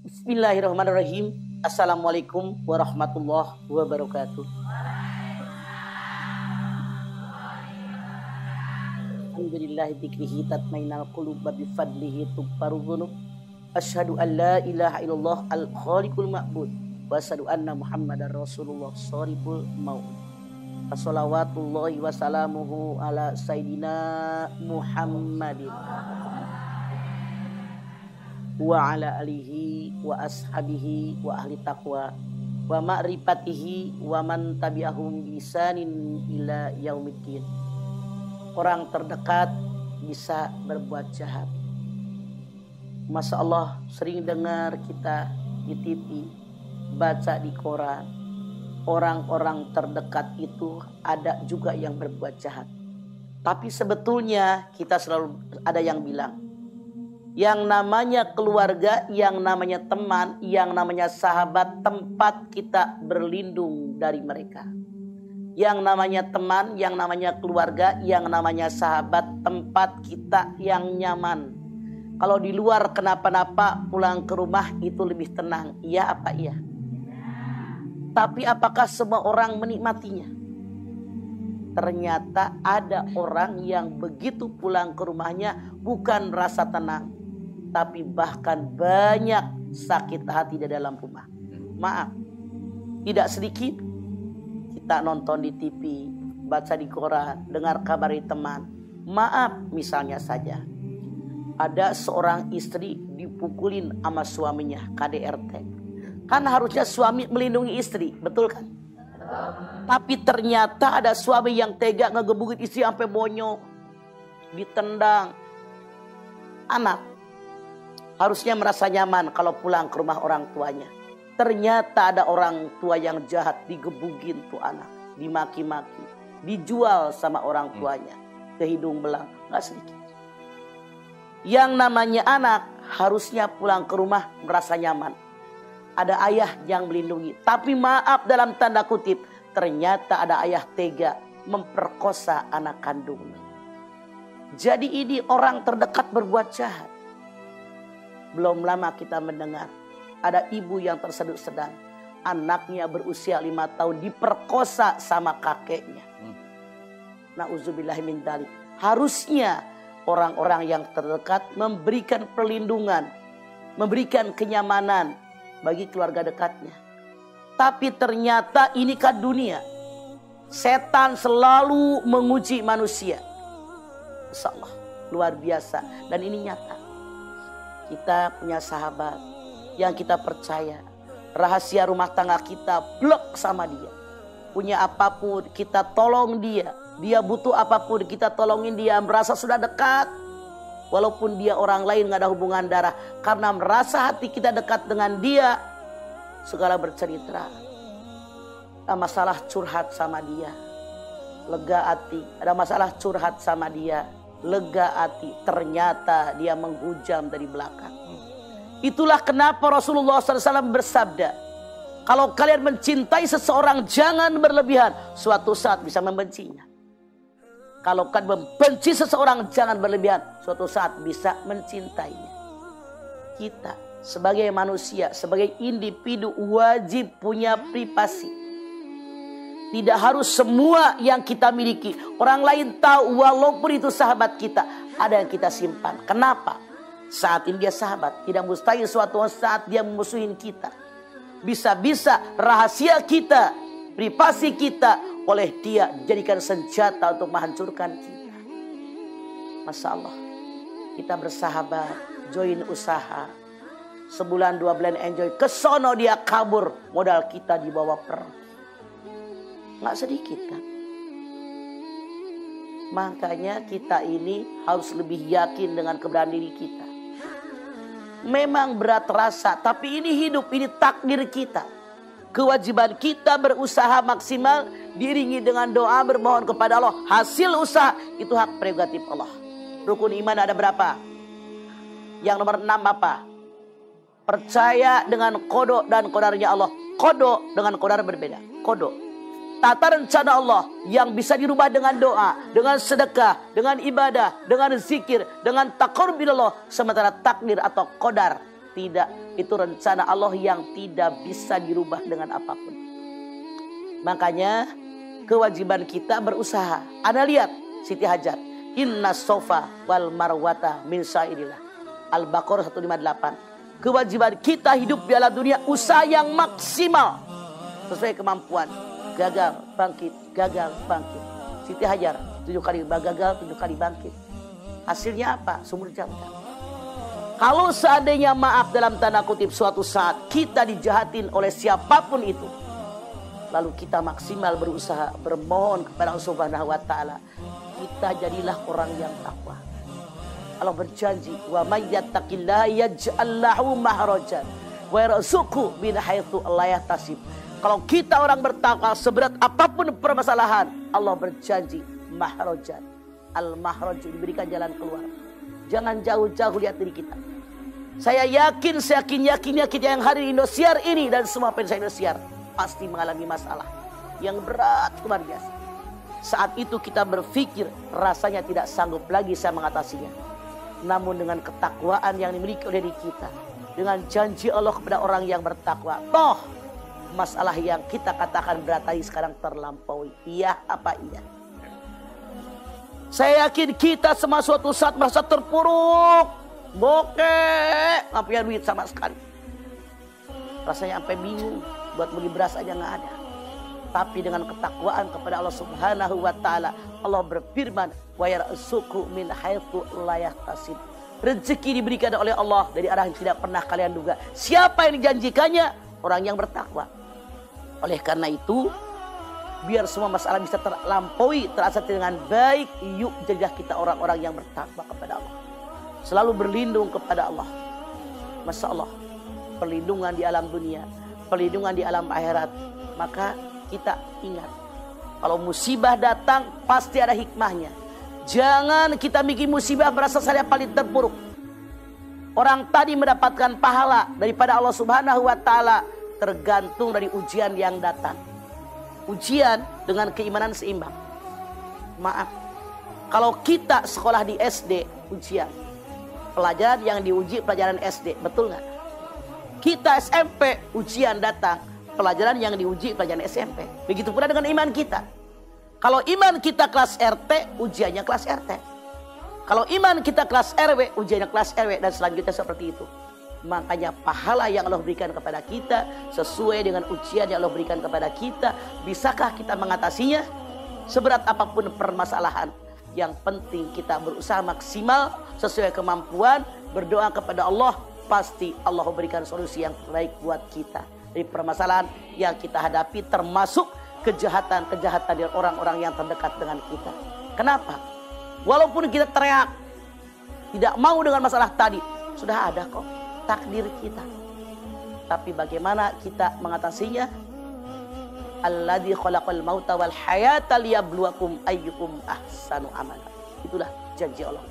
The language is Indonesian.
Bismillahirrahmanirrahim. Assalamualaikum warahmatullahi wabarakatuh. Alhamdulillahi dzikrihi tatmainal qulub bi fadlihi tughfaru dzunub. Asyhadu an la ilaha illallah al-khaliqul ma'bud wa asyhadu anna Muhammadar Rasulullah shariful maut. Wassalawatullahi wassalamuhu ala sayyidina Muhammadin wa ala alihi wa ashabihi wa ahli taqwa wa ma'rifatihi wa man tabi'ahum bisanin ila yaumiddin. Orang terdekat bisa berbuat jahat. Masya Allah, sering dengar kita di TV, baca di koran, orang-orang terdekat itu ada juga yang berbuat jahat. Tapi sebetulnya kita selalu ada yang bilang, yang namanya keluarga, yang namanya teman, yang namanya sahabat, tempat kita berlindung dari mereka. Yang namanya teman, yang namanya keluarga, yang namanya sahabat, tempat kita yang nyaman. Kalau di luar kenapa-napa, pulang ke rumah itu lebih tenang. Iya apa iya? Tapi apakah semua orang menikmatinya? Ternyata ada orang yang begitu pulang ke rumahnya bukan rasa tenang, tapi bahkan banyak sakit hati di dalam rumah. Maaf, tidak sedikit kita nonton di TV, baca di koran, dengar kabar dari teman. Maaf, misalnya saja ada seorang istri dipukulin sama suaminya, KDRT. Kan harusnya suami melindungi istri, betul kan? Tapi ternyata ada suami yang tega ngegebukin istri sampai bonyok, ditendang. Anak harusnya merasa nyaman kalau pulang ke rumah orang tuanya. Ternyata ada orang tua yang jahat, digebukin tuh anak, dimaki-maki, dijual sama orang tuanya ke hidung belang, nggak sedikit. Yang namanya anak harusnya pulang ke rumah merasa nyaman, ada ayah yang melindungi. Tapi maaf dalam tanda kutip, ternyata ada ayah tega memperkosa anak kandungnya. Jadi ini orang terdekat berbuat jahat. Belum lama kita mendengar ada ibu yang terseduh-sedang, anaknya berusia 5 tahun diperkosa sama kakeknya. Nauzubillahi min dzalik. Harusnya orang-orang yang terdekat memberikan perlindungan, memberikan kenyamanan bagi keluarga dekatnya. Tapi ternyata ini kan dunia. Setan selalu menguji manusia. Masya Allah, luar biasa. Dan ini nyata. Kita punya sahabat yang kita percaya, rahasia rumah tangga kita blok sama dia. Punya apapun kita tolong dia. Dia butuh apapun kita tolongin dia. Merasa sudah dekat, walaupun dia orang lain gak ada hubungan darah. Karena merasa hati kita dekat dengan dia, segala bercerita. Ada masalah curhat sama dia, lega hati. Ada masalah curhat sama dia, lega hati. Ternyata dia menghujam dari belakang. Itulah kenapa Rasulullah SAW bersabda, kalau kalian mencintai seseorang jangan berlebihan, suatu saat bisa membencinya. Kalau kalian membenci seseorang jangan berlebihan, suatu saat bisa mencintainya. Kita sebagai manusia, sebagai individu wajib punya privasi. Tidak harus semua yang kita miliki orang lain tahu, walaupun itu sahabat kita. Ada yang kita simpan. Kenapa? Saat ini dia sahabat, tidak mustahil suatu saat dia memusuhin kita. Bisa-bisa rahasia kita, privasi kita oleh dia dijadikan senjata untuk menghancurkan kita. Masya Allah, kita bersahabat, join usaha, sebulan 2 bulan enjoy, kesono dia kabur, modal kita dibawa pergi. Nggak sedikit kan? Makanya kita ini harus lebih yakin dengan keberadaan diri kita. Memang berat rasa, tapi ini hidup, ini takdir kita. Kewajiban kita berusaha maksimal, diiringi dengan doa bermohon kepada Allah. Hasil usaha itu hak prerogatif Allah. Rukun iman ada berapa? Yang nomor 6 apa? Percaya dengan qada dan qadarnya Allah. Qada dengan qadar berbeda. Qada, tata rencana Allah yang bisa dirubah dengan doa, dengan sedekah, dengan ibadah, dengan zikir, dengan taqarrub ilallah. Sementara takdir atau qadar Tidak, itu rencana Allah yang tidak bisa dirubah dengan apapun. Makanya kewajiban kita berusaha. Anda lihat Siti Hajar, inna sofa wal marwata min syairillah. Al-Baqarah 158. Kewajiban kita hidup di alam dunia, usaha yang maksimal sesuai kemampuan. Gagal, bangkit, gagal, bangkit. Siti Hajar 7 kali gagal, 7 kali bangkit. Hasilnya apa? Sumur jam-jam. Kalau seandainya maaf dalam tanda kutip suatu saat kita dijahatin oleh siapapun itu, lalu kita maksimal berusaha bermohon kepada Allah Subhanahu wa taala, kita jadilah orang yang takwa. Allah berjanji, wa may yattaqillaha yaj'al lahu mahrajan wa yarzuqhu min haitsu la yahtasib. Kalau kita orang bertakwa, seberat apapun permasalahan, Allah berjanji mahrajan. Al-mahraj, diberikan jalan keluar. Jangan jauh-jauh lihat diri kita. Saya yakin yang hari Indosiar ini dan semua pendengar Indosiar pasti mengalami masalah yang berat luar biasa. Saat itu kita berpikir rasanya tidak sanggup lagi saya mengatasinya. Namun dengan ketakwaan yang dimiliki oleh diri kita, dengan janji Allah kepada orang yang bertakwa, toh masalah yang kita katakan berat tadi sekarang terlampaui. Iya apa iya? Saya yakin kita semua suatu saat merasa terpuruk, bokeh, nggak punya duit sama sekali. Rasanya sampai bingung, buat beli beras aja nggak ada. Tapi dengan ketakwaan kepada Allah Subhanahu wa taala, Allah berfirman, wa yarzuqhu min haitsu la yahtasib. Rezeki diberikan oleh Allah dari arah yang tidak pernah kalian duga. Siapa yang dijanjikannya? Orang yang bertakwa. Oleh karena itu, biar semua masalah bisa terlampaui, terasati dengan baik, yuk jadilah kita orang-orang yang bertakwa kepada Allah. Selalu berlindung kepada Allah. Masya Allah, perlindungan di alam dunia, perlindungan di alam akhirat. Maka kita ingat, kalau musibah datang pasti ada hikmahnya. Jangan kita bikin musibah merasa saya paling terpuruk. Orang tadi mendapatkan pahala daripada Allah Subhanahu wa taala tergantung dari ujian yang datang. Ujian dengan keimanan seimbang. Maaf, kalau kita sekolah di SD, ujian, pelajaran yang diuji pelajaran SD, betul nggak? Kita SMP, ujian datang, pelajaran yang diuji pelajaran SMP. Begitu pula dengan iman kita. Kalau iman kita kelas RT, ujiannya kelas RT. Kalau iman kita kelas RW, ujiannya kelas RW, dan selanjutnya seperti itu. Makanya pahala yang Allah berikan kepada kita sesuai dengan ujian yang Allah berikan kepada kita. Bisakah kita mengatasinya? Seberat apapun permasalahan, yang penting kita berusaha maksimal sesuai kemampuan, berdoa kepada Allah, pasti Allah berikan solusi yang terbaik buat kita dari permasalahan yang kita hadapi, termasuk kejahatan-kejahatan dari orang-orang yang terdekat dengan kita. Kenapa? Walaupun kita teriak tidak mau dengan masalah tadi, sudah ada kok takdir kita. Tapi bagaimana kita mengatasinya? Alladzi khalaqal mauta wal hayata liyabluwakum ayyukum ahsanu amala. Itulah janji Allah.